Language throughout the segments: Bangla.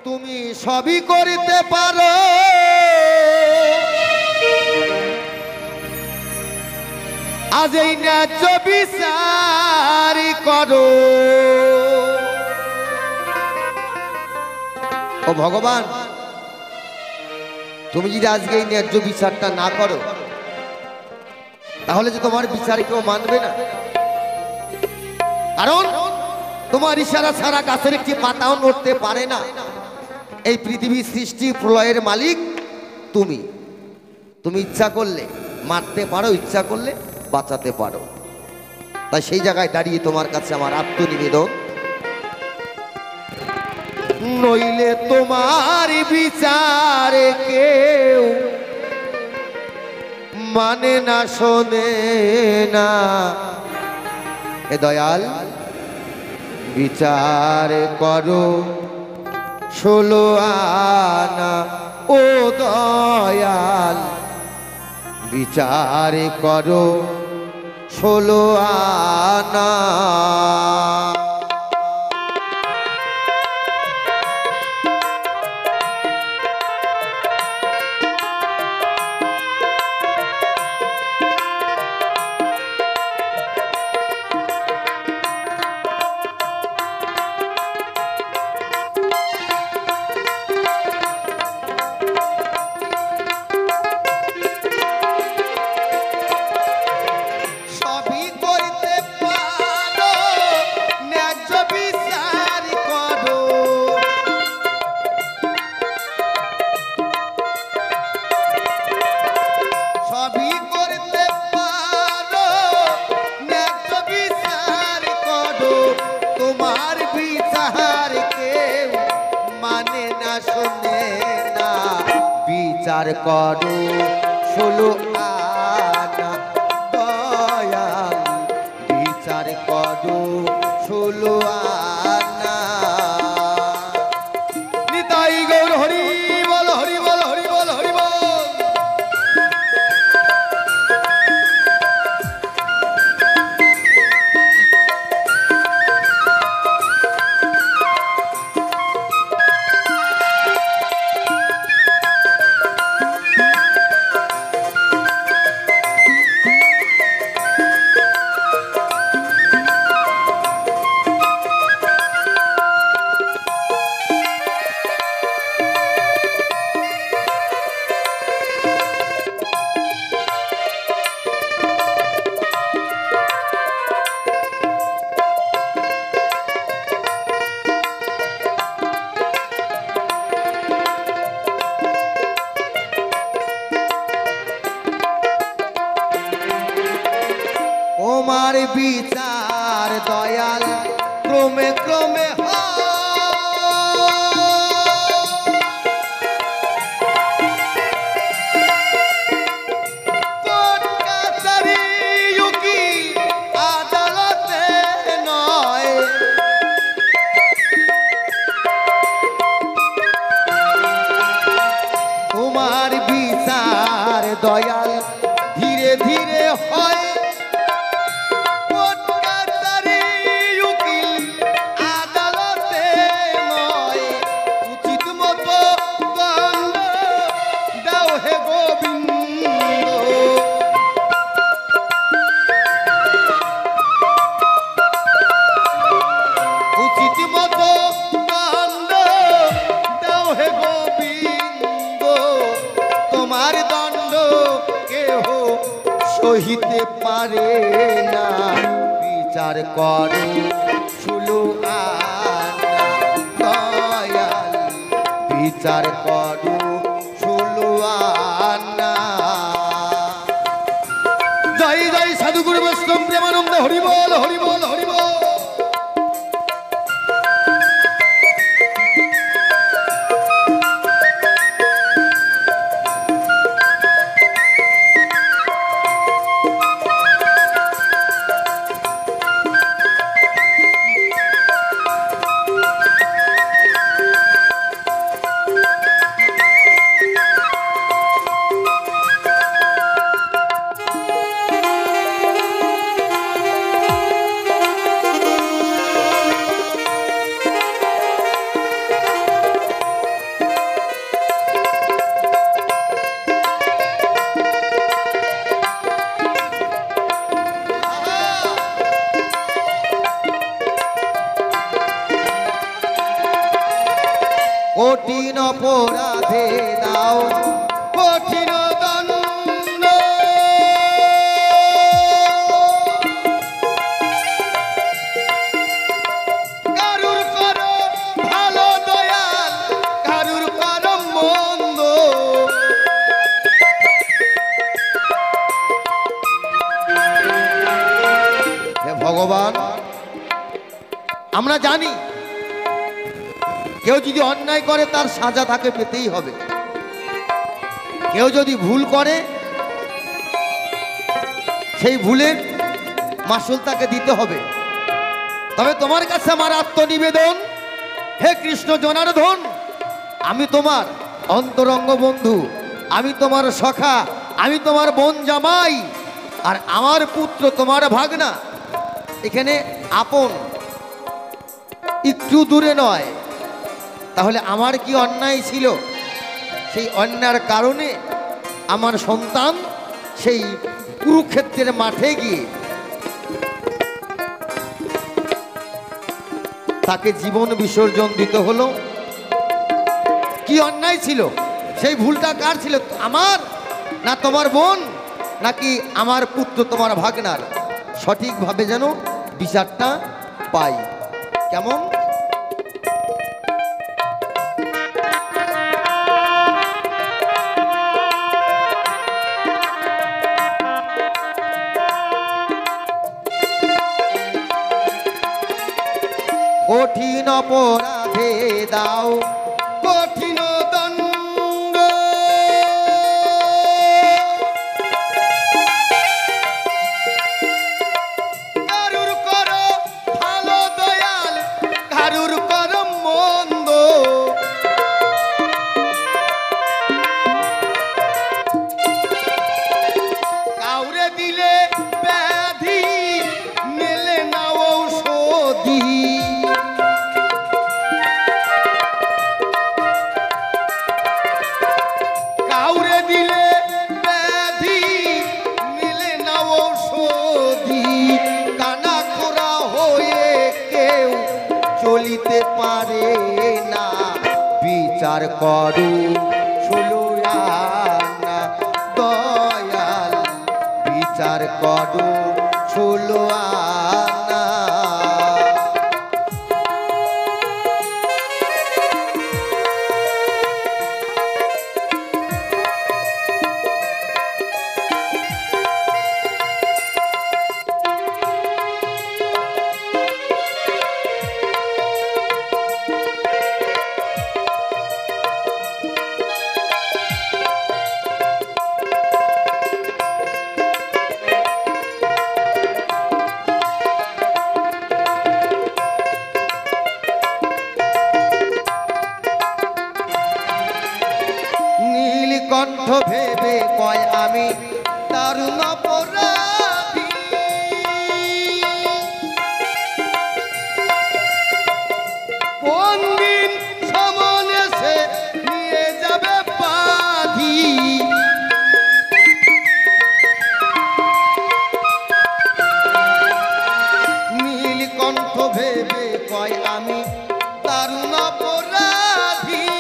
তুমি সবই করিতে পারো, আজ এই ন্যায্য বিচার করো। ও ভগবান, তুমি যদি আজকে এই ন্যায্য বিচারটা না করো, তাহলে যে তোমার বিচার কেউ মানবে না। কারণ তোমার ইশারা ছাড়া গাছের একটি পাতাও নড়তে পারে না। এই পৃথিবীর সৃষ্টি প্রলয়ের মালিক তুমি। তুমি ইচ্ছা করলে মারতে পারো, ইচ্ছা করলে বাঁচাতে পারো। তাই সেই জায়গায় দাঁড়িয়ে তোমার কাছে আমার আত্মনিবেদন, নইলে তোমার বিচারে কেউ মানে না, শোনে না। এ দয়াল, বিচার করো 16 আনা। ও দয়াল, বিচার করো 16 আনা। বিচার করো 16 আনা। দয়াল, বিচার করো 16 আনা। নিতাই গৌর হরি বল, হরি বল, হরি বল, হরি বল। তোমার বিচার দয়াল ক্রমে ক্রমে আদালতে নয়। তোমার বিচার দয়াল ধীরে ধীরে হয়। সহিতে পারে না, বিচার করো 16 আনা। দয়াল, বিচার করো 16 আনা। জয় জয় সাধুগুরু বৈষ্ণব প্রেমানন্দ, হরি বল, হরি বল, হরি বল। কঠিন অপরাধে দাও কঠিন দণ্ড কারুর করো ভালো দয়াল কারুর করো মন্দ হে ভগবান আমরা জানি কেউ যদি অন্যায় করে তার সাজা তাকে পেতেই হবে কেউ যদি ভুল করে সেই ভুলের মাসুল তাকে দিতে হবে তবে তোমার কাছে আমার আত্মনিবেদন হে কৃষ্ণ জনার্দন আমি তোমার অন্তরঙ্গ বন্ধু আমি তোমার সখা আমি তোমার বোন জামাই আর আমার পুত্র তোমার ভাগনা এখানে আপন একটু দূরে নয় তাহলে আমার কি অন্যায় ছিল সেই অন্যায়ের কারণে আমার সন্তান সেই কুরুক্ষেত্রের মাঠে গিয়ে তাকে জীবন বিসর্জন দিতে হলো কি অন্যায় ছিল সেই ভুলটা কার ছিল আমার না তোমার বোন নাকি আমার পুত্র তোমার ভাগনার সঠিকভাবে যেন বিচারটা পাই কেমন কঠিন অপরাধে দাও কঠিন দণ্ড কারুর করো ভালো দয়াল কারুর করো মন্দ কাউরে দিলে ব্যাধি মেলে না ঔষধি চলিতে পারে না বিচার করু ষোলোয়ানা দয়াল বিচার করু ষোলোয়ানা নীলকণ্ঠ ভেবে কয় আমি দারুণ অপরাধী কোন দিন সমন এসে নিয়ে যাবে বাঁধি নীলকণ্ঠ ভেবে কয় আমি দারুণ অপরাধী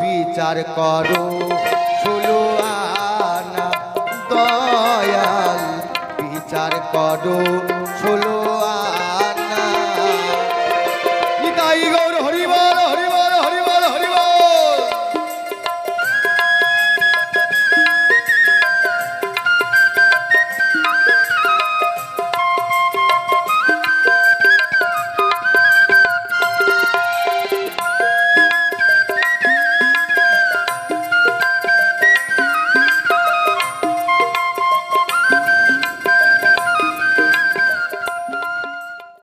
বিচার করো ষোলোয়ানা দয়াল বিচার করো